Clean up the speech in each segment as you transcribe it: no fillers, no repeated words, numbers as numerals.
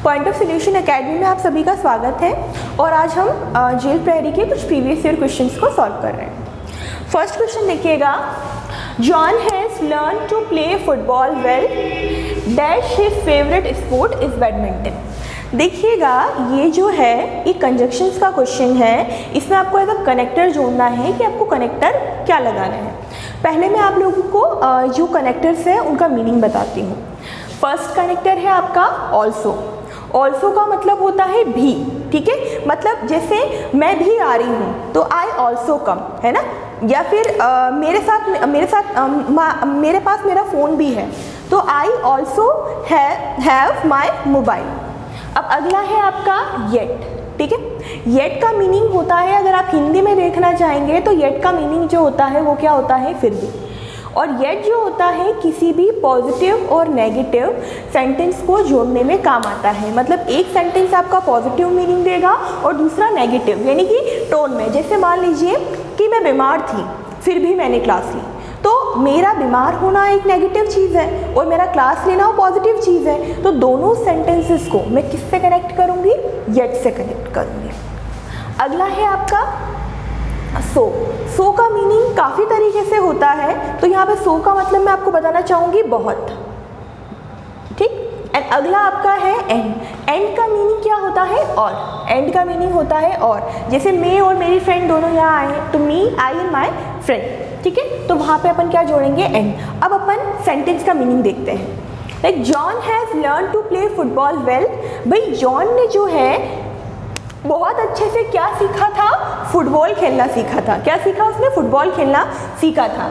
Point of solution academy में आप सभी का स्वागत है और आज हम जेल प्रहरी के कुछ प्रीवियस ईयर क्वेश्चंस को सॉल्व कर रहे हैं। फर्स्ट क्वेश्चन देखिएगा, John has learn to play football well, dash his favourite sport is badminton. देखिएगा ये जो है एक कंजक्शंस का क्वेश्चन है, इसमें आपको एज अ कनेक्टर जोड़ना है कि आपको कनेक्टर क्या लगाना है। पहले मैं आप लोगों को जो कनेक्टर्स हैं उनका मीनिंग बताती हूँ। फर्स्ट कनेक्टर है आपका ऑल्सो। ऑल्सो का मतलब होता है भी, ठीक है, मतलब जैसे मैं भी आ रही हूँ तो आई ऑल्सो कम, है ना। या फिर मेरे पास मेरा फ़ोन भी है तो I also have my mobile. अब अगला है आपका येट, ठीक है। येट का मीनिंग होता है, अगर आप हिंदी में देखना चाहेंगे तो येट का मीनिंग जो होता है वो क्या होता है, फिर भी। और येट जो होता है किसी भी पॉजिटिव और नेगेटिव सेंटेंस को जोड़ने में काम आता है। मतलब एक सेंटेंस आपका पॉजिटिव मीनिंग देगा और दूसरा नेगेटिव, यानी कि टोन में। जैसे मान लीजिए कि मैं बीमार थी फिर भी मैंने क्लास ली, तो मेरा बीमार होना एक नेगेटिव चीज़ है और मेरा क्लास लेना वो पॉजिटिव चीज़ है। तो दोनों सेंटेंसेस को मैं किससे कनेक्ट करूँगी, येट से कनेक्ट करूँगी। अगला है आपका सो का मीनिंग काफ़ी तरीके से होता है, तो यहाँ पे सो का मतलब मैं आपको बताना चाहूँगी बहुत, ठीक। एंड अगला आपका है एंड। एंड का मीनिंग क्या होता है, और। एंड का मीनिंग होता है और। जैसे मैं और मेरी फ्रेंड दोनों यहाँ आए हैं तो मी, आई एंड माई फ्रेंड, ठीक है, तो वहाँ पे अपन क्या जोड़ेंगे, एंड। अब अपन सेंटेंस का मीनिंग देखते हैं। Like John has learn to play football well. भाई जॉन ने जो है बहुत अच्छे से क्या सीखा था, फुटबॉल खेलना सीखा था। क्या सीखा उसने, फुटबॉल खेलना सीखा था।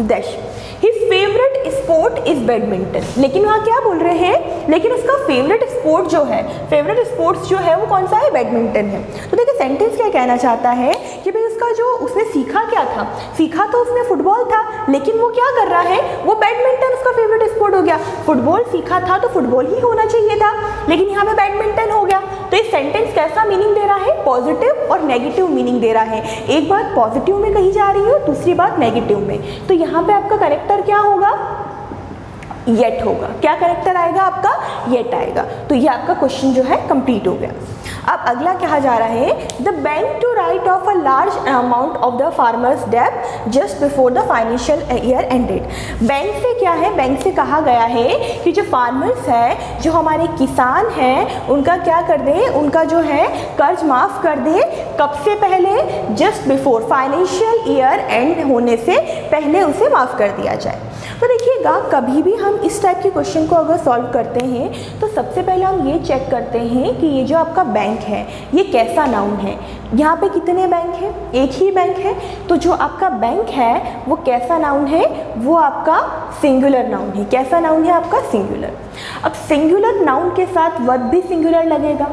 Dash his favourite sport is badminton. लेकिन वहाँ क्या बोल रहे हैं, लेकिन उसका फेवरेट स्पोर्ट जो है, फेवरेट स्पोर्ट्स जो है वो कौन सा है, बैडमिंटन है। तो देखिए सेंटेंस क्या कहना चाहता है कि भाई उसका जो उसने सीखा क्या था, सीखा तो उसने फुटबॉल था, लेकिन वो क्या कर रहा है, वो बैडमिंटन उसका फेवरेट स्पोर्ट हो गया। फुटबॉल सीखा था तो फुटबॉल ही होना चाहिए था, लेकिन यहाँ पे बैडमिंटन हो गया। तो ये सेंटेंस कैसा मीनिंग दे रहा है, पॉजिटिव और नेगेटिव मीनिंग दे रहा है। एक बात पॉजिटिव में कही जा रही है और दूसरी बात नेगेटिव में। तो यहाँ पे आपका करेक्टर क्या होगा, येट होगा। क्या करेक्टर आएगा आपका, येट आएगा। तो ये आपका क्वेश्चन जो है कंप्लीट हो गया। अब अगला कहा जा रहा है, the bank to write off a large amount of the farmers डेब्ट just before the financial year ended. Bank से क्या है, बैंक से कहा गया है कि जो फार्मर्स है, जो हमारे किसान हैं, उनका क्या कर दे, उनका जो है कर्ज माफ़ कर दे। कब से पहले, just before financial year and होने से पहले उसे माफ़ कर दिया जाए। तो देखिएगा कभी भी हम इस टाइप के क्वेश्चन को अगर सॉल्व करते हैं तो सबसे पहले हम ये चेक करते हैं कि ये जो आपका बैंक है ये कैसा नाउन है। यहाँ पे कितने बैंक हैं, एक ही बैंक है, तो जो आपका बैंक है वो कैसा नाउन है, वो आपका सिंगुलर नाउन है। कैसा नाउन है आपका, सिंगुलर। अब सिंगुलर नाउन के साथ वर्ब भी सिंगुलर लगेगा।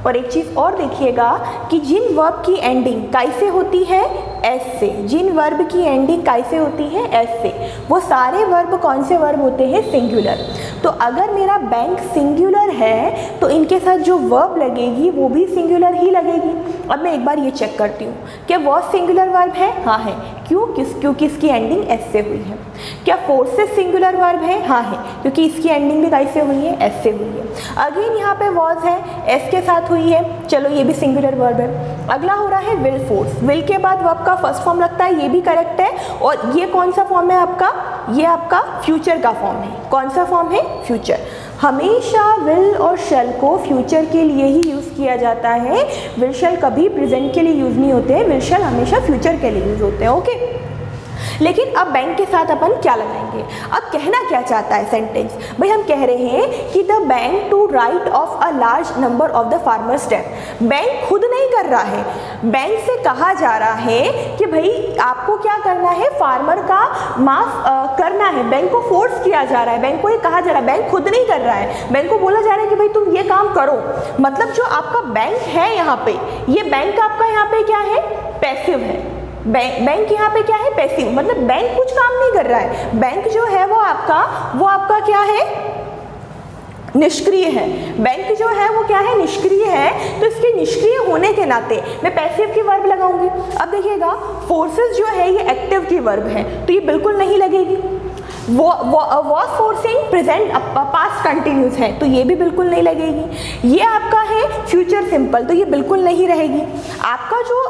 और एक चीज़ और देखिएगा कि जिन वर्ब की एंडिंग कैसे होती है, एस से, जिन वर्ब की एंडिंग कैसे होती है, एस से, वो सारे वर्ब कौन से वर्ब होते हैं, सिंगुलर। तो अगर मेरा बैंक सिंगुलर है तो इनके साथ जो वर्ब लगेगी वो भी सिंगुलर ही लगेगी। अब मैं एक बार ये चेक करती हूँ, क्या वॉज सिंगुलर वर्ब है, हाँ है। क्योंकि इसकी एंडिंग एस से हुई है। क्या फोर्सेस सिंगुलर वर्ब है, हाँ है, क्योंकि इसकी एंडिंग भी कैसे हुई है, एस से हुई है। अगेन यहाँ पे वॉज है, एस के साथ हुई है, चलो ये भी सिंगुलर वर्ब है। अगला हो रहा है विल फोर्स। विल के बाद वर्ब का फर्स्ट फॉर्म लगता है, ये भी करेक्ट है। और ये कौन सा फॉर्म है आपका, ये आपका फ्यूचर का फॉर्म है। कौन सा फॉर्म है, फ्यूचर। हमेशा विल और शैल को फ्यूचर के लिए ही यूज़ किया जाता है। विल शैल कभी प्रेजेंट के लिए यूज़ नहीं होते हैं, विल शैल हमेशा फ्यूचर के लिए यूज़ होते हैं, ओके। लेकिन अब बैंक के साथ अपन क्या लगाएंगे, अब कहना क्या चाहता है सेंटेंस, भाई हम कह रहे हैं कि the bank to write off a large number of the farmers डेब्ट। बैंक खुद नहीं कर रहा है, बैंक से कहा जा रहा है कि भाई आपको क्या करना है, फार्मर का माफ करना है। बैंक को फोर्स किया जा रहा है, बैंक को ये कहा जा रहा है, बैंक खुद नहीं कर रहा है, बैंक को बोला जा रहा है कि भाई तुम ये काम करो। मतलब जो आपका बैंक है यहाँ पे, ये बैंक आपका यहाँ पे क्या है, पैसिव है। बैंक यहाँ पे क्या है, पैसिव, मतलब बैंक कुछ काम नहीं कर रहा है। बैंक जो है वो आपका क्या है, निष्क्रिय है। बैंक जो है वो क्या है, निष्क्रिय है। तो इसके निष्क्रिय होने के नाते मैं पैसिव की वर्ब लगाऊंगी। अब देखिएगा फोर्सेस जो है ये एक्टिव की वर्ब है, तो ये बिल्कुल नहीं लगेगी। Was forcing present past continuous है तो ये भी बिल्कुल नहीं लगेगी। ये आपका है फ्यूचर सिंपल तो ये बिल्कुल नहीं रहेगी। आपका जो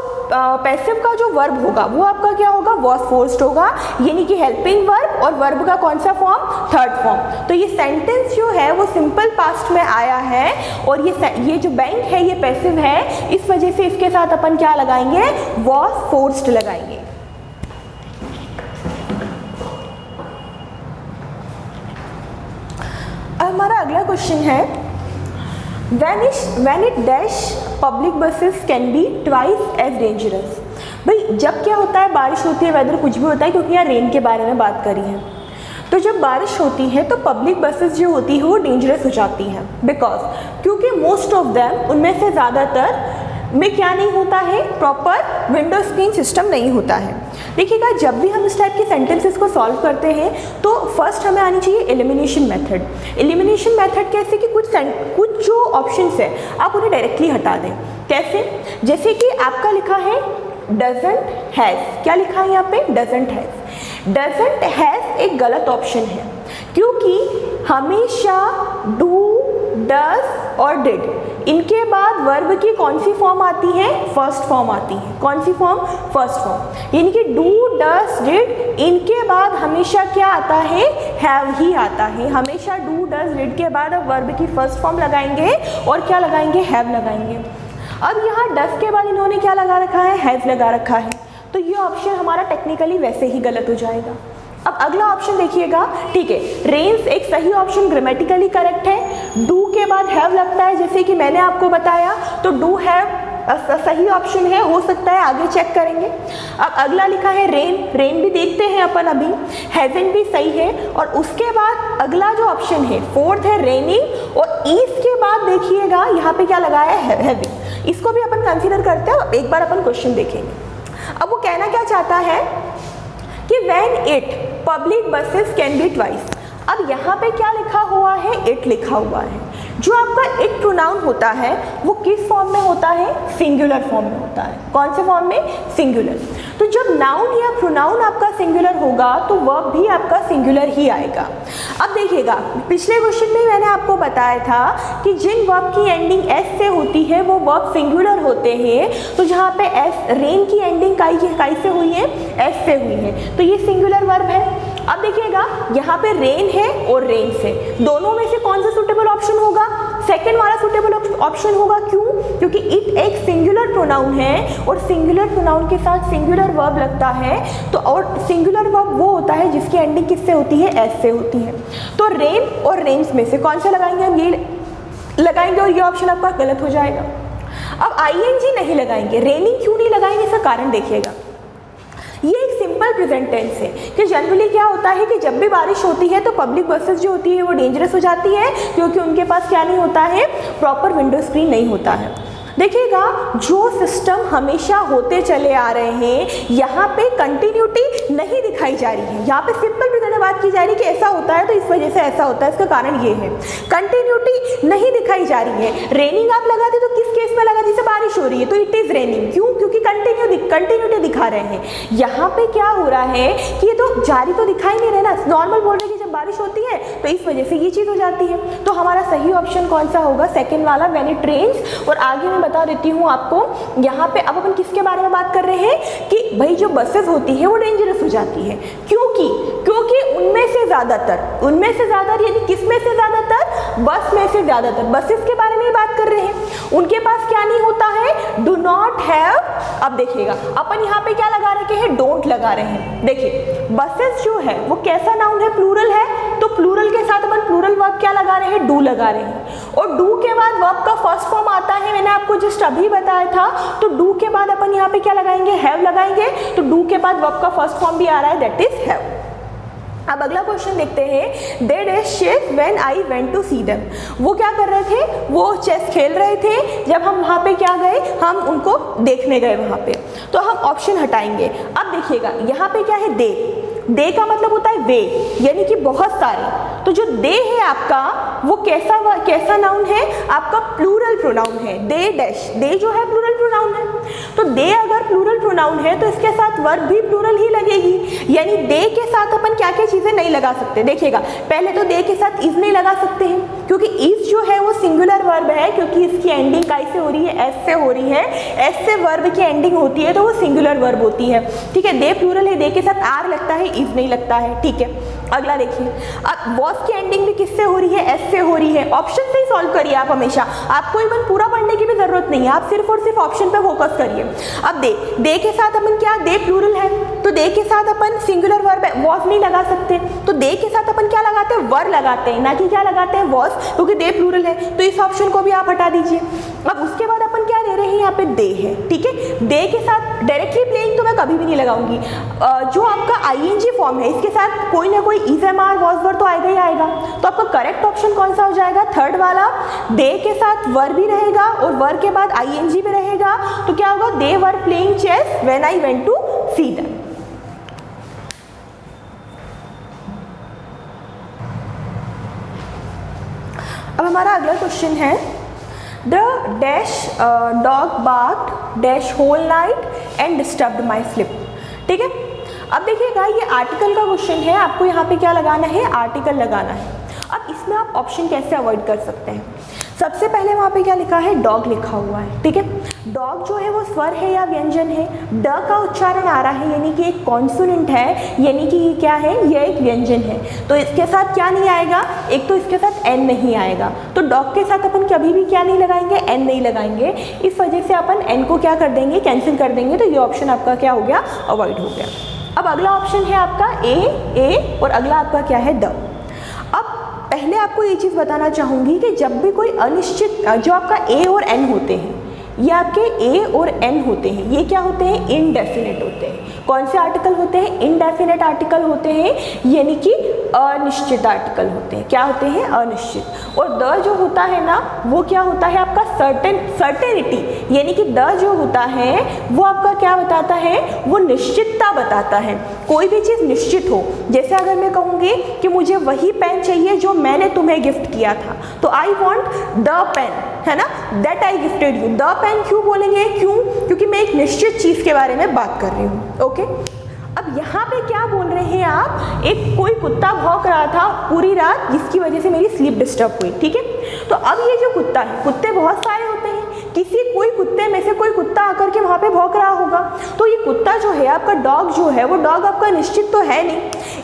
पैसिव का जो वर्ब होगा वो आपका क्या होगा, वॉज फोर्स्ड होगा, यानी कि हेल्पिंग वर्ब और वर्ब का कौन सा फॉर्म, थर्ड फॉर्म। तो ये सेंटेंस जो है वो सिंपल पास्ट में आया है और ये जो बैंक है ये पैसिव है, इस वजह से इसके साथ अपन क्या लगाएंगे, वॉज फोर्स्ड लगाएंगे। हमारा अगला क्वेश्चन है when it dash public buses can be twice as dangerous। भाई जब क्या होता है, बारिश होती है, वेदर कुछ भी होता है, क्योंकि यहाँ रेन के बारे में बात करी है, तो जब बारिश होती है तो पब्लिक बसेस जो होती है वो डेंजरस हो जाती हैं। बिकॉज क्योंकि मोस्ट ऑफ देम, उनमें से ज़्यादातर में क्या नहीं होता है, प्रॉपर विंडो स्क्रीन सिस्टम नहीं होता है। देखिएगा जब भी हम इस टाइप के सेंटेंसेस को सॉल्व करते हैं तो फर्स्ट हमें आनी चाहिए एलिमिनेशन मेथड। एलिमिनेशन मेथड कैसे कि कुछ जो ऑप्शंस है आप उन्हें डायरेक्टली हटा दें। कैसे, जैसे कि आपका लिखा है डजंट हैज़, क्या लिखा है यहाँ पे, डजंट हैज़। डजंट हैज़ एक गलत ऑप्शन है क्योंकि हमेशा डू, डज और डिड, इनके बाद वर्ब की कौन सी फॉर्म आती है, फर्स्ट फॉर्म आती है। कौन सी फॉर्म, फर्स्ट फॉर्म, यानी कि डू, डज, डिड, इनके बाद हमेशा क्या आता है, हैव ही आता है। हमेशा डू, डज, डिड के बाद अब वर्ब की फर्स्ट फॉर्म लगाएंगे और क्या लगाएंगे, हैव लगाएंगे। अब यहाँ डज के बाद इन्होंने क्या लगा रखा है, हैज़ लगा रखा है, तो ये ऑप्शन हमारा टेक्निकली वैसे ही गलत हो जाएगा। अब अगला ऑप्शन देखिएगा, ठीक है, रेन्स एक सही ऑप्शन, ग्रामेटिकली करेक्ट है। डू के बाद हैव लगता है, जैसे कि मैंने आपको बताया, तो डू हैव सही ऑप्शन है, हो सकता है आगे चेक करेंगे। अब अगला लिखा है रेन, रेन भी देखते हैं अपन अभी, हैजन भी सही है। और उसके बाद अगला जो ऑप्शन है फोर्थ है रेनिंग, और ईज के बाद देखिएगा यहाँ पे क्या लगाया है, हैविंग। इसको भी अपन कंसीडर करते हैं, एक बार अपन क्वेश्चन देखेंगे। अब वो कहना क्या चाहता है कि when it public buses can be twice. अब यहाँ पे क्या लिखा हुआ है, इट लिखा हुआ है। जो आपका इट प्रोनाउन होता है वो किस फॉर्म में होता है, सिंगुलर फॉर्म में होता है। कौन से फॉर्म में, सिंगुलर। तो जब नाउन या प्रोनाउन आपका सिंगुलर होगा तो वर्ब भी आपका सिंगुलर ही आएगा। अब देखिएगा पिछले क्वेश्चन में मैंने आपको बताया था कि जिन वर्ब की एंडिंग एस से होती है वो वर्ब सिंगुलर होते हैं। तो जहाँ पे एस, रेन की एंडिंग काई से हुई है, एस से हुई है, तो ये सिंगुलर वर्ब है। अब देखिएगा यहाँ पे रेन है और रेन्स है, दोनों में से कौन सा सुटेबल ऑप्शन होगा, सेकेंड वाला सुटेबल ऑप्शन होगा। क्यों, क्योंकि इट एक सिंगुलर प्रोनाउन है और सिंगुलर प्रोनाउन के साथ सिंगुलर वर्ब लगता है। तो और सिंगुलर वर्ब वो होता है जिसकी एंडिंग किससे होती है, एस से होती है। तो रेन और रेन्स में से कौन सा लगाएंगे, हम ये लगाएंगे और ये ऑप्शन आपका गलत हो जाएगा। अब आईएनजी नहीं लगाएंगे, रेनिंग क्यों नहीं लगाएंगे, इसका कारण देखिएगा। ये एक सिंपल प्रेजेंट टेंस है कि जनरली क्या होता है कि जब भी बारिश होती है तो पब्लिक बसेस जो होती है वो डेंजरस हो जाती है, क्योंकि उनके पास क्या नहीं होता है, प्रॉपर विंडो स्क्रीन नहीं होता है। देखिएगा जो सिस्टम हमेशा होते चले आ रहे हैं, यहाँ पे कंटिन्यूटी नहीं दिखाई जा रही है। यहाँ पे सिंपल प्रेजेंट बात की जा रही है कि ऐसा होता है तो इस वजह से ऐसा होता है, इसका कारण ये है, कंटिन्यूटी नहीं दिखाई जा रही है। रेनिंग आप लगाते तो किस केस में लगा, जैसे बारिश हो रही है तो इट इज रेनिंग, क्यों, क्योंकि कंटिन्यूटी दिखा रहे हैं। यहाँ पे क्या हो रहा है कि ये तो जारी तो दिखाई नहीं रहा ना, नॉर्मल बोल रहे हैं कि जब बारिश होती है तो इस वजह से ये चीज़ हो जाती है। तो हमारा सही ऑप्शन कौन सा होगा, सेकेंड वाला, व्हेन इट रेन्स। और आगे मैं बता देती हूँ आपको, यहाँ पे अब अपन किसके बारे में बात कर रहे हैं कि भाई जो बसेस होती है वो डेंजरस हो जाती है। क्योंकि उनमें से ज़्यादातर यानी किस में से ज़्यादातर, बस में से ज़्यादातर, बसेस के बारे में ही बात कर रहे हैं। उनके पास क्या नहीं होता है, डू नॉट हैव। अब देखिएगा अपन यहाँ पे क्या लगा रखे हैं, डोंट लगा रहे हैं। देखिए बसेस जो है वो कैसा नाउन है, प्लूरल है, तो प्लूरल के साथ अपन प्लूरल वर्ब क्या लगा रहे हैं, डू लगा रहे हैं। और डू के बाद वर्ब का फर्स्ट फॉर्म आता है, मैंने आपको जस्ट अभी बताया था। तो डू के बाद अपन यहाँ पे क्या लगाएंगे, हैव लगाएंगे। तो डू के बाद वर्ब का फर्स्ट फॉर्म भी आ रहा है, दैट इज हैव। अब अगला क्वेश्चन देखते हैं, they dash chase when I went to see them. वो क्या कर रहे थे, वो चेस खेल रहे थे जब हम वहाँ पे क्या गए, हम उनको देखने गए वहाँ पे। तो हम ऑप्शन हटाएंगे। अब देखिएगा यहाँ पे क्या है, दे का मतलब होता है वे, यानी कि बहुत सारे। तो जो दे है आपका वो कैसा नाउन है, आपका प्लूरल प्रोनाउन है। दे डैश, दे जो है प्लूरल प्रोनाउन है, तो दे अगर प्लूरल प्रोनाउन है तो इसके साथ वर्ब भी प्लूरल ही लगेगी। यानी दे के साथ अपन क्या क्या चीजें नहीं लगा सकते, देखिएगा पहले तो दे के साथ इज नहीं लगा सकते हैं, क्योंकि इज जो है वो सिंगुलर वर्ब है, क्योंकि इसकी एंडिंग कैसे हो रही है, एस से हो रही है। एस से वर्ब की एंडिंग होती है तो वो सिंगुलर वर्ब होती है, ठीक है। दे प्लूरल है, दे के साथ आर लगता है, इज नहीं लगता है, ठीक है। अगला देखिए, अब वॉज की एंडिंग भी किससे हो रही है, एस से हो रही है। ऑप्शन से ही सॉल्व करिए आप हमेशा, आपको इवन पूरा पढ़ने की भी जरूरत नहीं है, आप सिर्फ और सिर्फ ऑप्शन पे फोकस करिए। अब दे के साथ अपन क्या, दे प्लूरल है तो दे के साथ अपन सिंगुलर वर्ब वॉज नहीं लगा सकते, तो दे के साथ अपन क्या लगाते हैं, वर लगाते हैं, ना कि क्या लगाते हैं, वॉज, क्योंकि दे प्लूरल है, तो इस ऑप्शन को भी आप हटा दीजिए। अब उसके बाद अपन क्या दे रहे हैं, यहाँ पे दे है, ठीक है। दे के साथ डायरेक्टली प्लेइंग तो मैं कभी भी नहीं लगाऊंगी। जो आपका आईएनजी फॉर्म है इसके साथ कोई ना कोई is am are was were तो आएगा ही आएगा, तो आपका करेक्ट ऑप्शन कौन सा हो जाएगा, थर्ड वाला। दे के साथ वर भी रहेगा और वर के बाद आईएनजी भी रहेगा, तो क्या होगा, they were playing chess when I went to see them. अब हमारा अगला क्वेश्चन है, the dash dog barked dash whole night and disturbed my sleep, ठीक है। अब देखिएगा ये आर्टिकल का क्वेश्चन है, आपको यहाँ पे क्या लगाना है, आर्टिकल लगाना है। अब इसमें आप ऑप्शन कैसे अवॉइड कर सकते हैं, सबसे पहले वहाँ पे क्या लिखा है, डॉग लिखा हुआ है, ठीक है। डॉग जो है वो स्वर है या व्यंजन है, ड का उच्चारण आ रहा है यानी कि एक कॉन्सोनेंट है, यानी कि ये क्या है, ये एक व्यंजन है, तो इसके साथ क्या नहीं आएगा, एक तो इसके साथ एन नहीं आएगा, तो डॉग के साथ अपन कभी भी क्या नहीं लगाएंगे, एन नहीं लगाएंगे। इस वजह से अपन एन को क्या कर देंगे, कैंसिल कर देंगे, तो ये ऑप्शन आपका क्या हो गया, अवॉइड हो गया। अब अगला ऑप्शन है आपका ए और अगला आपका क्या है, द। अब पहले आपको ये चीज़ बताना चाहूँगी कि जब भी कोई अनिश्चित, जो आपका ए और एन होते हैं, ये आपके ए और एन होते हैं, ये क्या होते हैं, इनडेफिनेट होते हैं। कौन से आर्टिकल होते हैं, इनडेफिनेट आर्टिकल होते हैं, यानी कि अनिश्चित आर्टिकल होते हैं, क्या होते हैं, अनिश्चित। और द जो होता है ना, वो क्या होता है आपका सर्टेनिटी, यानी कि द जो होता है वो आपका क्या बताता है, वो निश्चितता बताता है। कोई भी चीज़ निश्चित हो, जैसे अगर मैं कहूँगी कि मुझे वही पेन चाहिए जो मैंने तुम्हें गिफ्ट किया था, तो आई वॉन्ट द पेन, है ना, that I gifted you. The pen क्यों बोलेंगे, क्यों, क्योंकि मैं एक निश्चित चीज़ के बारे में बात कर रही हूँ, ओके। अब यहाँ पे क्या बोल रहे हैं आप, एक कोई कुत्ता भौंक रहा था पूरी रात जिसकी वजह से मेरी स्लीप डिस्टर्ब हुई, ठीक है। तो अब ये जो कुत्ता है, कुत्ते बहुत सारे होते हैं, कोई कुत्ते में से कोई कुत्ता आकर के वहाँ पे भौंक रहा होगा, तो ये कुत्ता जो है आपका, डॉग जो है वो डॉग आपका निश्चित तो है नहीं,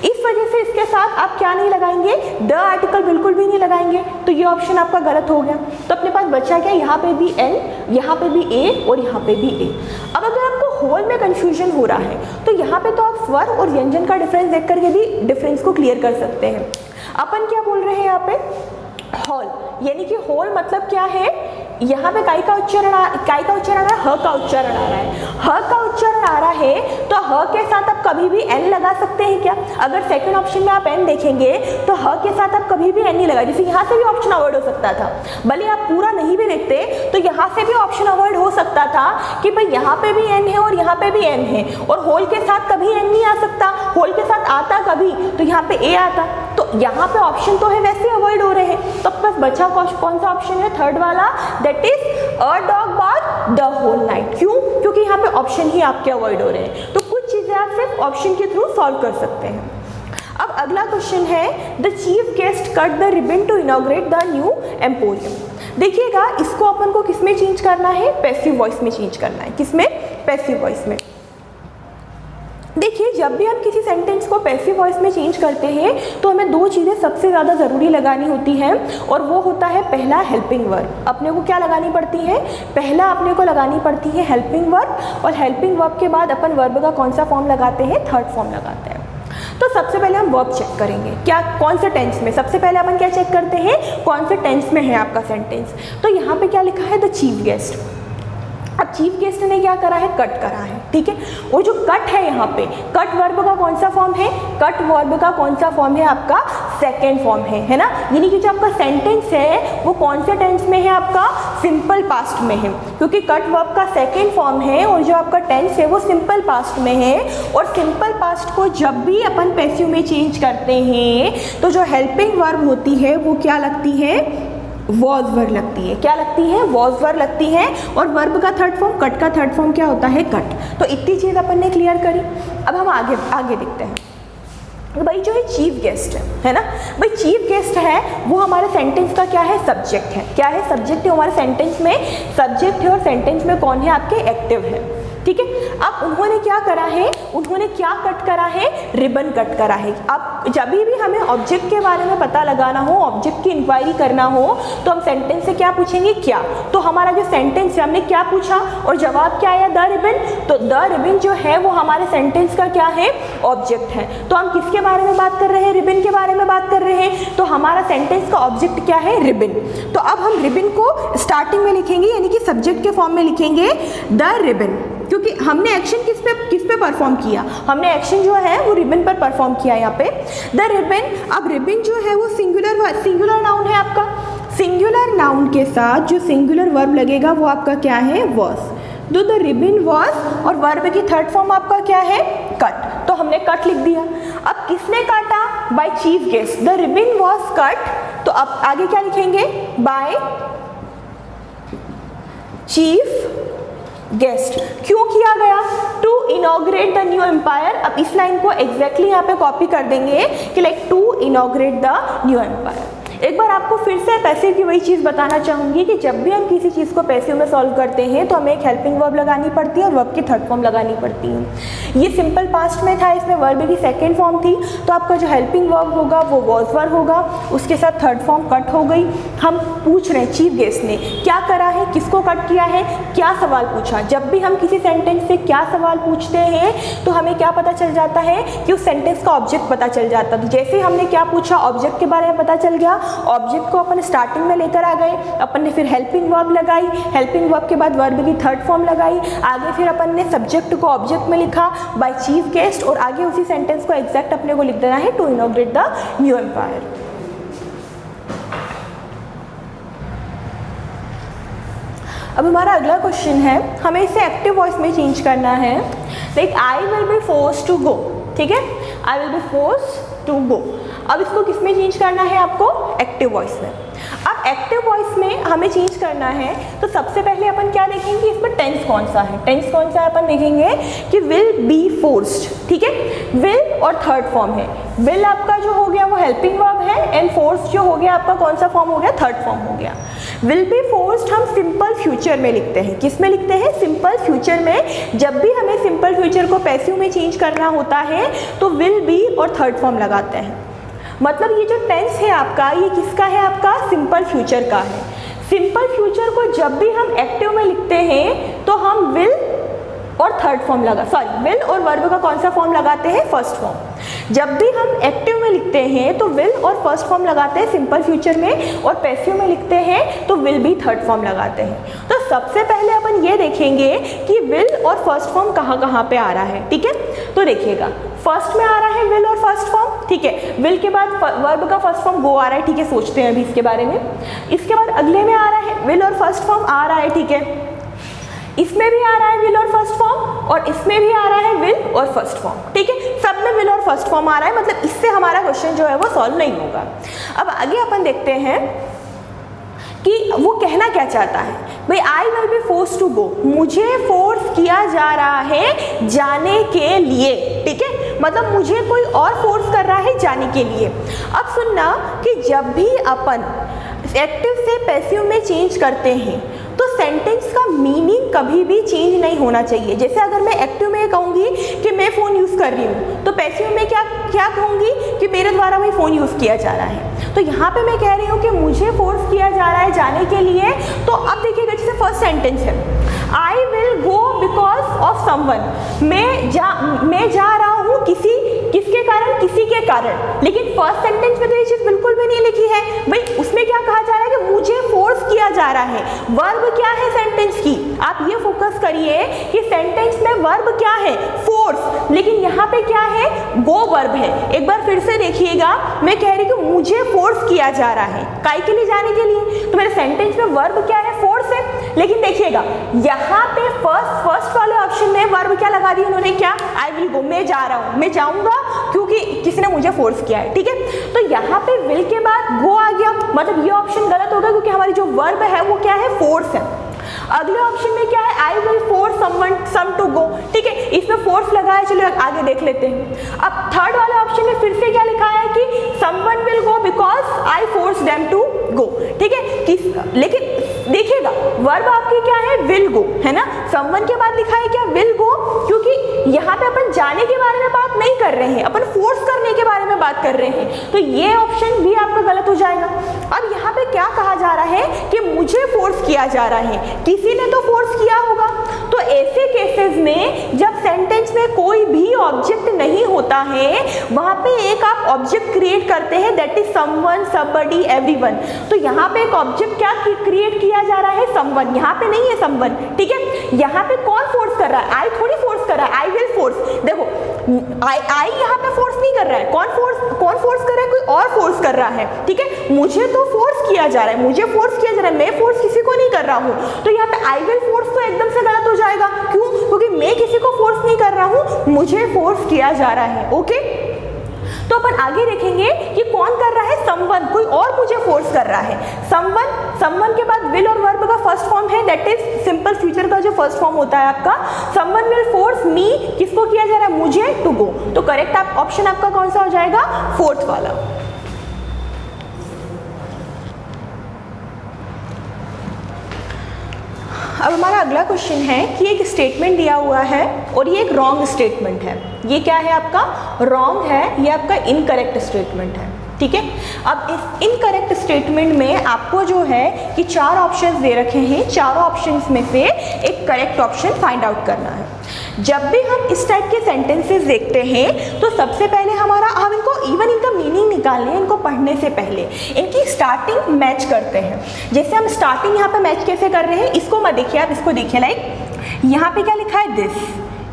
इस वजह से इसके साथ आप क्या नहीं लगाएंगे, द आर्टिकल बिल्कुल भी नहीं लगाएंगे, तो ये ऑप्शन आपका गलत हो गया। तो अपने पास बचा क्या, यहाँ पे भी एन, यहाँ पे भी ए और यहाँ पे भी ए। अब अगर आपको होल में कंफ्यूजन हो रहा है तो यहाँ पे तो आप स्वर और व्यंजन का डिफरेंस देख करके भी डिफरेंस को क्लियर कर सकते हैं। अपन क्या बोल रहे हैं यहाँ पे, हॉल, यानी कि होल मतलब क्या है, यहाँ पे काय का उच्चारण आ रहा है, ह का उच्चारण आ रहा है, ह का उच्चारण आ रहा है, तो ह के साथ आप कभी भी एन लगा सकते हैं क्या। अगर सेकंड ऑप्शन में आप एन देखेंगे तो ह के साथ आप कभी भी एन नहीं लगा, जैसे यहाँ से भी ऑप्शन अवॉइड हो सकता था, भले आप पूरा नहीं भी देखते तो यहाँ से भी ऑप्शन अवॉइड हो सकता था कि भाई यहाँ पे भी एन है और यहाँ पे भी एन है, और होल के साथ कभी एन नहीं आ सकता, होल के साथ आता कभी तो यहाँ पे ए आता, तो यहाँ पे ऑप्शन तो है वैसे अवॉइड हो रहे हैं। तो बस बचा कौन सा ऑप्शन है, थर्ड वाला, that is a dog barked the whole night. क्यों, क्योंकि यहाँ पे ऑप्शन ही आपके अवॉइड हो रहे हैं, तो कुछ चीजें आप सिर्फ ऑप्शन के थ्रू सॉल्व कर सकते हैं। अब अगला क्वेश्चन है, the chief guest cut the ribbon to inaugurate the new emporium. देखिएगा इसको अपन को किसमें चेंज करना है, पैसिव वॉइस में चेंज करना है, किसमें, पैसिव वॉइस में। देखिए जब भी हम किसी सेंटेंस को पैसिव वॉइस में चेंज करते हैं तो हमें दो चीज़ें सबसे ज़्यादा ज़रूरी लगानी होती हैं, और वो होता है पहला हेल्पिंग वर्ब। अपने को क्या लगानी पड़ती है, पहला अपने को लगानी पड़ती है हेल्पिंग वर्ब, और हेल्पिंग वर्ब के बाद अपन वर्ब का कौन सा फॉर्म लगाते हैं, थर्ड फॉर्म लगाते हैं। तो सबसे पहले हम वर्ब चेक करेंगे, क्या कौन से टेंस में, सबसे पहले अपन क्या चेक करते हैं, कौन से टेंस में है आपका सेंटेंस। तो यहाँ पे क्या लिखा है, द चीफ गेस्ट, अब चीफ गेस्ट ने क्या करा है, कट करा है, ठीक है। और जो कट है यहाँ पे, कट वर्ब का कौन सा फॉर्म है, कट वर्ब का कौन सा फॉर्म है आपका, सेकेंड फॉर्म है ना। यानी कि जो आपका सेंटेंस है वो कौन से टेंस में है, आपका सिंपल पास्ट में है, क्योंकि कट वर्ब का सेकेंड फॉर्म है और जो आपका टेंस है वो सिंपल पास्ट में है। और सिंपल पास्ट को जब भी अपन पैसिव में चेंज करते हैं तो जो हेल्पिंग वर्ब होती है वो क्या लगती है, वॉज वर्ब लगती है। क्या लगती है, वॉज वर्ब लगती है। और वर्ब का थर्ड फॉर्म, कट का थर्ड फॉर्म क्या होता है, कट। तो इतनी चीज़ अपन ने क्लियर करी। अब हम आगे देखते हैं। तो भाई जो है चीफ गेस्ट है ना, भाई चीफ गेस्ट है वो हमारे सेंटेंस का क्या है, सब्जेक्ट है। क्या है, सब्जेक्ट है हमारे सेंटेंस में, सब्जेक्ट है। और सेंटेंस में कौन है, आपके एक्टिव है, ठीक है। अब उन्होंने क्या करा है, उन्होंने क्या कट करा है, रिबन कट करा है। अब जब भी हमें ऑब्जेक्ट के बारे में पता लगाना हो, ऑब्जेक्ट की इंक्वायरी करना हो, तो हम सेंटेंस से क्या पूछेंगे, क्या। तो हमारा जो सेंटेंस है, हमने क्या पूछा और जवाब क्या आया, द रिबन। तो द रिबन जो है वो हमारे सेंटेंस का क्या है, ऑब्जेक्ट है। तो हम किसके बारे में बात कर रहे हैं, रिबन के बारे में बात कर रहे हैं। तो हमारा सेंटेंस का ऑब्जेक्ट क्या है, रिबन। तो अब हम रिबन को स्टार्टिंग में लिखेंगे, यानी कि सब्जेक्ट के फॉर्म में लिखेंगे द रिबन, क्योंकि हमने एक्शन किस पे परफॉर्म किया, हमने एक्शन जो है वो रिबन पर परफॉर्म किया यहाँ पे, द रिबन। अब रिबन जो है वो सिंगुलर नाउन है आपका। सिंगुलर नाउन के साथ जो सिंगुलर वर्ब लगेगा वो आपका क्या है, वॉज। तो द रिबन वॉज। और वर्ब की थर्ड फॉर्म आपका क्या है, कट। तो हमने कट लिख दिया। अब किसने काटा, by chief guest, the ribbon was cut. तो अब आगे क्या लिखेंगे, बाय चीफ गेस्ट। क्यों किया गया, to inaugurate the new empire. अब इस लाइन को एग्जैक्टली यहाँ पे कॉपी कर देंगे कि like to inaugurate the new empire. एक बार आपको फिर से पैसिव की वही चीज़ बताना चाहूँगी कि जब भी हम किसी चीज़ को पैसिव में सॉल्व करते हैं तो हमें एक हेल्पिंग वर्ब लगानी पड़ती है और वर्ब की थर्ड फॉर्म लगानी पड़ती है। ये सिंपल पास्ट में था, इसमें वर्ब की सेकेंड फॉर्म थी, तो आपका जो हेल्पिंग वर्ब होगा वो वॉज वर्ब होगा, उसके साथ थर्ड फॉर्म कट हो गई। हम पूछ रहे हैं चीफ गेस्ट ने क्या करा है, किसको कट किया है, क्या सवाल पूछा। जब भी हम किसी सेंटेंस से क्या सवाल पूछते हैं तो हमें क्या पता चल जाता है कि उस सेंटेंस का ऑब्जेक्ट पता चल जाता है। जैसे हमने क्या पूछा, ऑब्जेक्ट के बारे में पता चल गया, ऑब्जेक्ट को अपन स्टार्टिंग में लेकर आ गए, अपन ने फिर हेल्पिंग वर्ब लगाई, हेल्पिंग वर्ब के बाद वर्ब की थर्ड फॉर्म लगाई, आगे फिर अपन ने सब्जेक्ट को ऑब्जेक्ट में लिखा बाय चीफ गेस्ट, और आगे उसी सेंटेंस को एग्जैक्ट अपने को लिख देना है, to inaugurate the new empire. अब हमारा अगला क्वेश्चन है, हमें इसे एक्टिव वॉइस में चेंज करना है। Like I will be forced to go, ठीक है, I will be forced to go. अब इसको किस में चेंज करना है, आपको एक्टिव वॉइस में। अब एक्टिव वॉइस में हमें चेंज करना है तो सबसे पहले अपन क्या देखेंगे, इसमें टेंस कौन सा है। टेंस कौन सा है, अपन देखेंगे कि विल बी फोर्स्ड, ठीक है। विल और थर्ड फॉर्म है। विल आपका जो हो गया वो हेल्पिंग वर्ब है, एंड फोर्स्ड जो हो गया आपका कौन सा फॉर्म हो गया, थर्ड फॉर्म हो गया। विल बी फोर्स्ड हम सिंपल फ्यूचर में लिखते हैं। किस में लिखते हैं, सिंपल फ्यूचर में। जब भी हमें सिंपल फ्यूचर को पैसिव में चेंज करना होता है तो विल बी और थर्ड फॉर्म लगाते हैं। मतलब ये जो टेंस है आपका, ये किसका है, आपका सिंपल फ्यूचर का है। सिंपल फ्यूचर को जब भी हम एक्टिव में लिखते हैं तो हम विल और थर्ड फॉर्म विल और वर्ब का कौन सा फॉर्म लगाते हैं, फर्स्ट फॉर्म। जब भी हम एक्टिव में लिखते हैं तो विल और फर्स्ट फॉर्म लगाते हैं सिंपल फ्यूचर में, और पैसिव में लिखते हैं तो विल भी थर्ड फॉर्म लगाते हैं। तो सबसे पहले अपन ये देखेंगे कि विल और फर्स्ट फॉर्म कहाँ कहाँ पे आ रहा है, ठीक है। तो देखिएगा, फर्स्ट में आ रहा है विल और फर्स्ट फॉर्म, ठीक है। विल के बाद वर्ब का फर्स्ट फॉर्म गो आ रहा है, ठीक है, सोचते हैं अभी इसके बारे में। इसके बाद अगले में आ रहा है विल और फर्स्ट फॉर्म आ रहा है, ठीक है। इसमें भी आ रहा है विल और फर्स्ट फॉर्म, और इसमें भी आ रहा है विल और फर्स्ट फॉर्म, ठीक है। सब में विल और फर्स्ट फॉर्म आ रहा है, मतलब इससे हमारा क्वेश्चन जो है वो सॉल्व नहीं होगा। अब आगे अपन देखते हैं कि वो कहना क्या चाहता है। भाई I will be forced to go, मुझे फोर्स किया जा रहा है जाने के लिए, ठीक है। मतलब मुझे कोई और फोर्स कर रहा है जाने के लिए। अब सुनना कि जब भी अपन एक्टिव से पैसिव में चेंज करते हैं तो सेंटेंस का मीनिंग कभी भी चेंज नहीं होना चाहिए। जैसे अगर मैं एक्टिव में कहूँगी कि मैं फ़ोन यूज़ कर रही हूँ, तो पैसिव में क्या कहूँगी कि मेरे द्वारा वही फ़ोन यूज़ किया जा रहा है। तो यहाँ पे मैं कह रही हूँ कि मुझे फोर्स किया जा रहा है जाने के लिए। तो अब देखिएगा, जैसे फर्स्ट सेंटेंस है, I will go because of someone, मैं जा रहा हूँ किसके कारण, किसी के कारण। लेकिन फर्स्ट सेंटेंस में तो ये चीज़ बिल्कुल भी नहीं लिखी है। भाई उसमें क्या कहा जा रहा है कि मुझे फोर्स किया जा रहा है। वर्ब क्या है सेंटेंस की, आप ये फोकस करिए कि सेंटेंस में वर्ब क्या है, फोर्स, लेकिन यहाँ पे क्या है, गो वर्ब है। एक बार फिर से देखिएगा, मैं कह रही हूँ मुझे फोर्स किया जा रहा है, काय के लिए, जाने के लिए, तो मेरे सेंटेंस में वर्ब क्या है, फोर्स है। लेकिन देखिएगा यहाँ पे फर्स्ट वाले ऑप्शन में वर्ब क्या लगा दिया उन्होंने, क्या, आई विल गो, मैं जा रहा हूँ, मैं जाऊंगा क्योंकि किसी ने मुझे फोर्स किया है, ठीक है। तो यहाँ पे विल के बाद गो आ गया, मतलब ये ऑप्शन गलत होगा क्योंकि हमारी जो वर्ब है वो क्या है, फोर्स है। अगले ऑप्शन में क्या है, I will force some to go, ठीक है, इसमें फोर्स लगा है, चलो आगे देख लेते हैं। अब थर्ड वाले ऑप्शन में फिर से क्या लिखा है कि someone will go because I force them to go, ठीक है। लेकिन देखिएगा वर्ब आपकी क्या है, विल गो, है ना, समवन के बाद लिखा है क्या, विल गो, क्योंकि यहाँ पे अपन जाने के बारे में बात नहीं कर रहे हैं, अपन फोर्स करने के बारे में बात कर रहे हैं, तो ये ऑप्शन भी आपका गलत हो जाएगा। अब यहाँ पे क्या कहा जा रहा है कि मुझे फोर्स किया जा रहा है, किसी ने तो फोर्स किया होगा। तो ऐसे केसेस में जब सेंटेंस में कोई भी ऑब्जेक्ट नहीं होता है, वहां पे एक आप ऑब्जेक्ट क्रिएट करते हैं, that is someone, somebody, everyone. तो यहाँ पे एक ऑब्जेक्ट क्या क्रिएट किया जा रहा है, समवन, यहाँ पे नहीं है समवन, ठीक है। यहाँ पे कौन फोर्स कर रहा है, आई थोड़ी फोर्स कर रहा है, आई विल फोर्स, देखो आई यहाँ पे फोर्स नहीं कर रहा है, कौन फोर्स कर रहा है, कोई और फोर्स कर रहा है, ठीक है। मुझे तो फोर्स किया जा रहा है, मुझे फोर्स किया जा रहा है, मैं फोर्स किसी को नहीं कर रहा हूँ। तो यहाँ पे आई विल फोर्स तो एकदम से गलत हो जाएगा, क्यों, क्योंकि मैं किसी को फोर्स नहीं कर रहा हूँ, मुझे फोर्स किया जा रहा है, ओके। तो अपन आगे देखेंगे कि कौन कर रहा है, समवन, कोई और मुझे फोर्स कर रहा है। समवन के बाद विल और वर्ब का फर्स्ट फॉर्म है, दैट इज सिंपल फ्यूचर का जो फर्स्ट फॉर्म होता है आपका, समवन विल फोर्स मी, किसको किया जा रहा है, मुझे, टू गो। तो करेक्ट ऑप्शन आपका कौन सा हो जाएगा, फोर्थ वाला। अब हमारा अगला क्वेश्चन है कि एक स्टेटमेंट दिया हुआ है और ये एक रॉन्ग स्टेटमेंट है। ये क्या है आपका, रॉन्ग है, ये आपका इनकरेक्ट स्टेटमेंट है, ठीक है। अब इस इनकरेक्ट स्टेटमेंट में आपको जो है कि 4 ऑप्शंस दे रखे हैं, चारों ऑप्शंस में से एक करेक्ट ऑप्शन फाइंड आउट करना है। जब भी हम इस टाइप के सेंटेंसेस देखते हैं तो सबसे पहले हम इनको इवन इनका मीनिंग निकालने हैं, इनको पढ़ने से पहले इनकी स्टार्टिंग मैच करते हैं। जैसे हम स्टार्टिंग यहाँ पे मैच कैसे कर रहे हैं, इसको मत देखिए, आप इसको देखिए, लाइक यहाँ पे क्या लिखा है, दिस,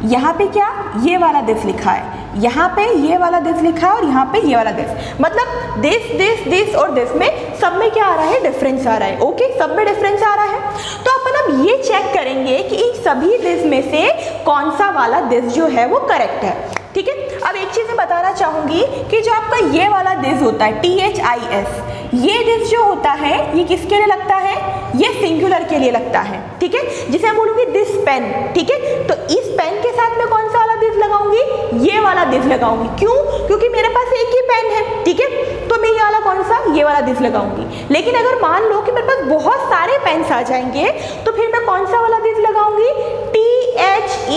यहाँ पे क्या, ये वाला दिस लिखा है, यहाँ पे ये वाला दिस लिखा है और यहाँ पे ये वाला दिस, मतलब दिस दिस दिस और दिस में सब में क्या आ रहा है, डिफरेंस आ रहा है, ओके, सब में डिफरेंस आ रहा है। तो अपन अब ये चेक करेंगे कि इन सभी दिस में से कौन सा वाला दिस जो है वो करेक्ट है, ठीक है। अब एक चीज़ मैं बताना चाहूँगी कि जो आपका ये वाला दिस होता है, THIS, ये दिस जो होता है ये किसके लिए लगता है, ये सिंगुलर के लिए लगता है, ठीक है। जिसे हम बोलूँगी दिस पेन, ठीक है। तो इस पेन के साथ में कौन सा वाला दिस लगाऊंगी, ये वाला दिस लगाऊंगी, क्यों, क्योंकि मेरे पास एक ही पेन है, ठीक है। तो मैं ये वाला कौन सा, ये वाला दिस लगाऊंगी। लेकिन अगर मान लो कि मेरे पास बहुत सारे पेन्स आ जाएंगे तो फिर मैं कौन सा वाला दिस लगाऊंगी, THESE,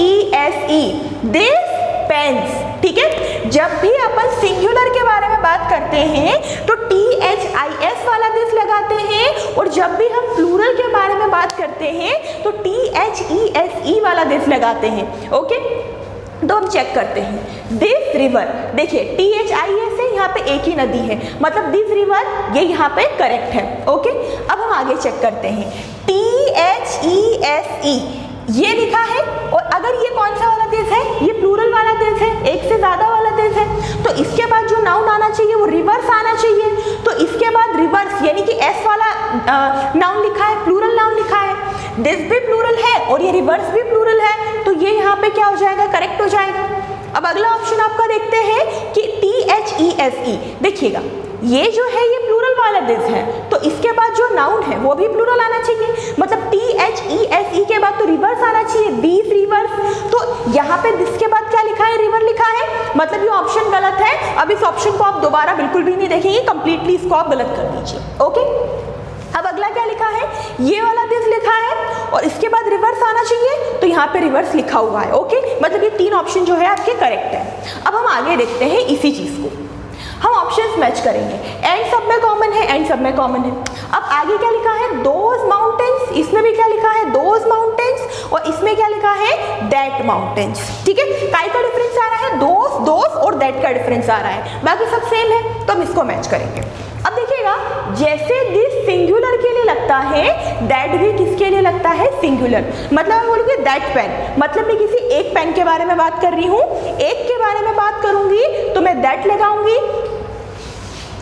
दिस पेन्स, ठीक है। जब भी अपन सिंगुलर के बारे में बात करते हैं तो THIS वाला दिस लगाते हैं, और जब भी हम प्लूरल के बारे में बात करते हैं तो THESE वाला दिस लगाते हैं, ओके। तो हम चेक करते हैं, दिस रिवर, देखिए THIS है, यहाँ पे एक ही नदी है, मतलब दिस रिवर ये यहाँ पे करेक्ट है, ओके। अब हम आगे चेक करते हैं, THESE ये लिखा है, और अगर ये कौन सा वाला दिस है, ये प्लूरल वाला दिस है, एक से ज्यादा वाला दिस है, तो इसके बाद जो नाउन आना चाहिए वो रिवर्स आना चाहिए। तो इसके बाद रिवर्स यानी कि S वाला नाउन लिखा है, प्लूरल नाउन लिखा है, दिस भी प्लूरल है और ये रिवर्स भी प्लूरल है, तो ये यहाँ पे क्या हो जाएगा, करेक्ट हो जाएगा। अब अगला ऑप्शन आपका देखते हैं कि THESE, देखिएगा ये जो है ये प्लूरल वाला दिस है, तो इसके बाद जो नाउन है वो भी प्लूरल आना चाहिए, मतलब THESE के बाद तो रिवर्स आना चाहिए, दिस रिवर्स। तो यहाँ पे दिस के बाद क्या लिखा है, रिवर लिखा है, मतलब ये ऑप्शन गलत है। अब इस ऑप्शन को आप दोबारा बिल्कुल भी नहीं देखेंगे, कंप्लीटली इसको आप गलत कर दीजिए, ओके। अब अगला क्या लिखा है, ये वाला दिस लिखा है और इसके बाद रिवर्स आना चाहिए, तो यहाँ पे रिवर्स लिखा हुआ है, ओके। मतलब ये 3 ऑप्शन जो है आपके करेक्ट है। अब हम आगे देखते हैं इसी चीज को, हम ऑप्शंस मैच करेंगे, एंड सब में कॉमन है, एंड सब में कॉमन है। अब आगे क्या लिखा है, दोज माउंटेन्स, इसमें भी क्या लिखा है, दोज माउंटेन्स, और इसमें क्या लिखा है, दैट माउंटेन्स, ठीक है। काय का डिफरेंस आ रहा है, दोज और दैट का डिफरेंस आ रहा है, बाकी सब सेम है, तो हम इसको मैच करेंगे। अब देखिएगा, जैसे दिस सिंगुलर के लिए लगता लगता है, दैट भी किसके लिए लगता है, सिंगुलर। मतलब मैं बोलूँगी दैट पेन, मतलब मैं किसी एक पेन के बारे में बात कर रही हूँ, एक के बारे में बात करूँगी तो मैं दैट लगाऊंगी,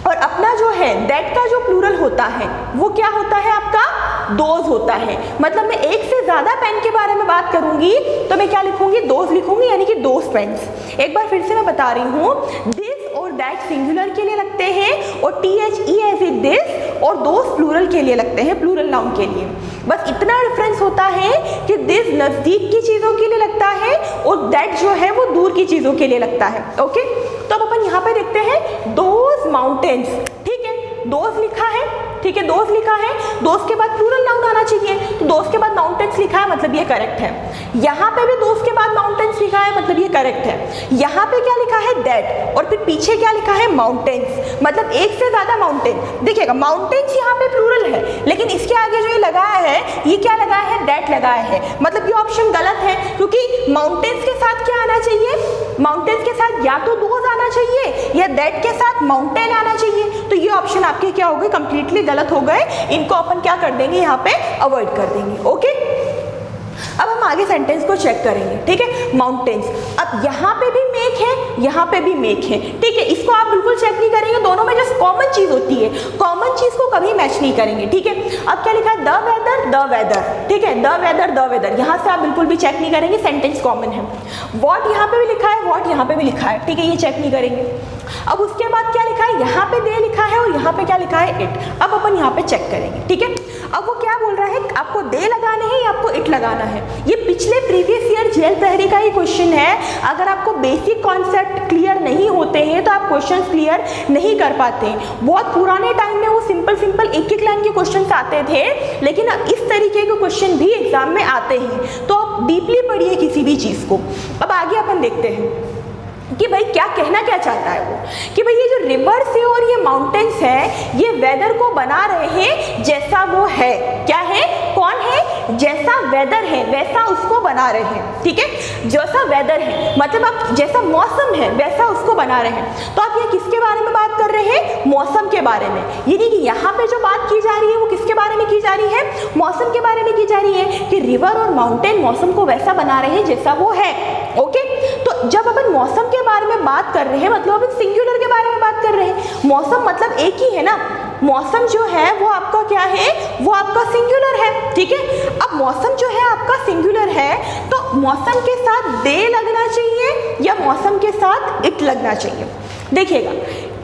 और अपना जो है दैट का जो प्लूरल होता है वो क्या होता है आपका, दोज होता है। मतलब मैं एक से ज़्यादा पेन के बारे में बात करूँगी तो मैं क्या लिखूँगी, दोज लिखूँगी, यानी कि दोज पेन्स। एक बार फिर से मैं बता रही हूँ, दिस और दैट सिंगुलर के लिए लगते हैं, और THE एज इट दिस और दोज प्लूरल के लिए लगते हैं, प्लूरल नाउन के लिए। बस इतना डिफरेंस होता है कि दिस नज़दीक की चीज़ों के लिए लगता है और दैट जो है वो दूर की चीज़ों के लिए लगता है। ओके, तो अब अपन यहाँ पे देखते हैं दोज माउंटेन्स। ठीक है, दोज लिखा है, ठीक है, दोज लिखा है, दोज के बाद प्लूरल नाउन आना चाहिए, तो दोज के बाद माउंटेन्स लिखा है, मतलब ये करेक्ट है। यहाँ पे भी दोज के बाद माउंटेन्स लिखा है, मतलब ये करेक्ट है। यहाँ पे क्या लिखा है, दैट, और फिर पीछे क्या लिखा है, माउंटेन्स, मतलब एक से ज्यादा माउंटेन। देखिएगा माउंटेन्स यहाँ पे प्लूरल है, लेकिन इसके आगे जो ये लगाया है, ये क्या लगाया है, दैट लगाया है, मतलब ये ऑप्शन गलत है, क्योंकि माउंटेन्स के साथ क्या आना चाहिए, माउंटेन्स के साथ या तो दोज आना चाहिए या दैट के साथ माउंटेन आना चाहिए। तो ये ऑप्शन आपके क्या हो गए, कंप्लीटली गलत हो गए, इनको अपन क्या कर देंगे, यहाँ पे अवॉइड कर देंगे। ओके, अब हम आगे सेंटेंस को चेक करेंगे। ठीक है, माउंटेन्स, अब यहाँ पे भी मेक है, यहाँ पे भी मेक है। ठीक है, इसको आप बिल्कुल चेक नहीं करेंगे, दोनों में जो कॉमन चीज होती है, कॉमन चीज को कभी मैच नहीं करेंगे। ठीक है, अब क्या लिखा है, द वेदर, द वेदर। ठीक है, द वेदर, द वेदर, यहाँ से आप बिल्कुल भी चेक नहीं करेंगे, सेंटेंस कॉमन है। वॉट यहाँ पे भी लिखा है, वॉट यहाँ पे भी लिखा है। ठीक है, ये चेक नहीं करेंगे। अब उसके बाद क्या लिखा है, यहाँ पे दे लिखा है और यहाँ पे क्या लिखा है, इट। अब अपन यहाँ पे चेक करेंगे। ठीक है, अब वो क्या बोल रहा है, आपको दे लगाने हैं या आपको इट लगाना है। ये पिछले प्रीवियस ईयर जेएल प्रहरी का ही क्वेश्चन है। अगर आपको बेसिक कॉन्सेप्ट क्लियर नहीं होते हैं तो आप क्वेश्चंस क्लियर नहीं कर पाते। बहुत पुराने टाइम में वो सिंपल एक एक लाइन के क्वेश्चंस आते थे, लेकिन इस तरीके के क्वेश्चन भी एग्जाम में आते हैं, तो आप डीपली पढ़िए किसी भी चीज़ को। अब आगे अपन देखते हैं कि भाई क्या कहना क्या चाहता है वो, कि भाई ये जो रिवर्स है और ये माउंटेन्स है, ये वेदर को बना रहे हैं जैसा वो है। क्या है, कौन है, जैसा वेदर है वैसा उसको बना रहे हैं। ठीक है, जैसा वेदर है मतलब आप जैसा मौसम है वैसा उसको बना रहे हैं। तो आप ये किसके बारे में बात कर रहे हैं, मौसम के बारे में। यानी कि यहाँ पे जो बात की जा रही है वो किसके बारे में की जा रही है, मौसम के बारे में की जा रही है, कि रिवर और माउंटेन मौसम को वैसा बना रहे हैं जैसा वो है। ओके, तो जब अपन मौसम के बारे में बात कर रहे हैं, मतलब अपन सिंगुलर के बारे में बात कर रहे हैं। मौसम मतलब एक ही है ना, मौसम जो है वो आपका क्या है, वो आपका सिंगुलर है। ठीक है, अब मौसम जो है आपका सिंगुलर है, तो मौसम के साथ दे लगना चाहिए या मौसम के साथ इट लगना चाहिए। देखिएगा,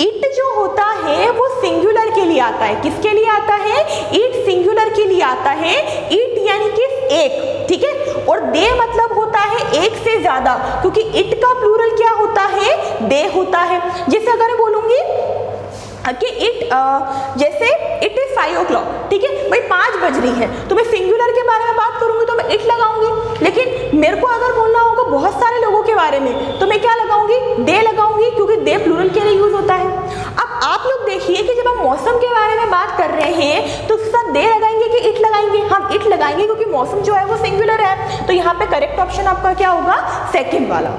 इट जो होता है वो सिंगुलर के लिए आता है। किसके लिए आता है, इट सिंगुलर के लिए आता है। इट यानी कि एक, ठीक है, और दे मतलब होता है एक से ज्यादा, क्योंकि इट का प्लूरल क्या होता है, दे होता है। जैसे अगर मैं बोलूंगी कि इट, जैसे इट इज 5 o'clock, ठीक है, भाई 5 बज रही है, तो मैं सिंगुलर के बारे में बात करूंगी तो मैं इट लगाऊंगी। लेकिन मेरे को अगर बोलना होगा बहुत सारे लोगों के बारे में तो मैं क्या लगाऊंगी, दे लगाऊंगी, क्योंकि दे प्लूरल के लिए यूज होता है। अब आप लोग देखिए कि जब हम मौसम के बारे में बात कर रहे हैं तो उसके साथ दे लगाएंगे कि इट लगाएंगे, हम इट लगाएंगे क्योंकि मौसम जो है वो सिंगुलर है। तो यहाँ पे करेक्ट ऑप्शन आपका क्या होगा, सेकेंड वाला।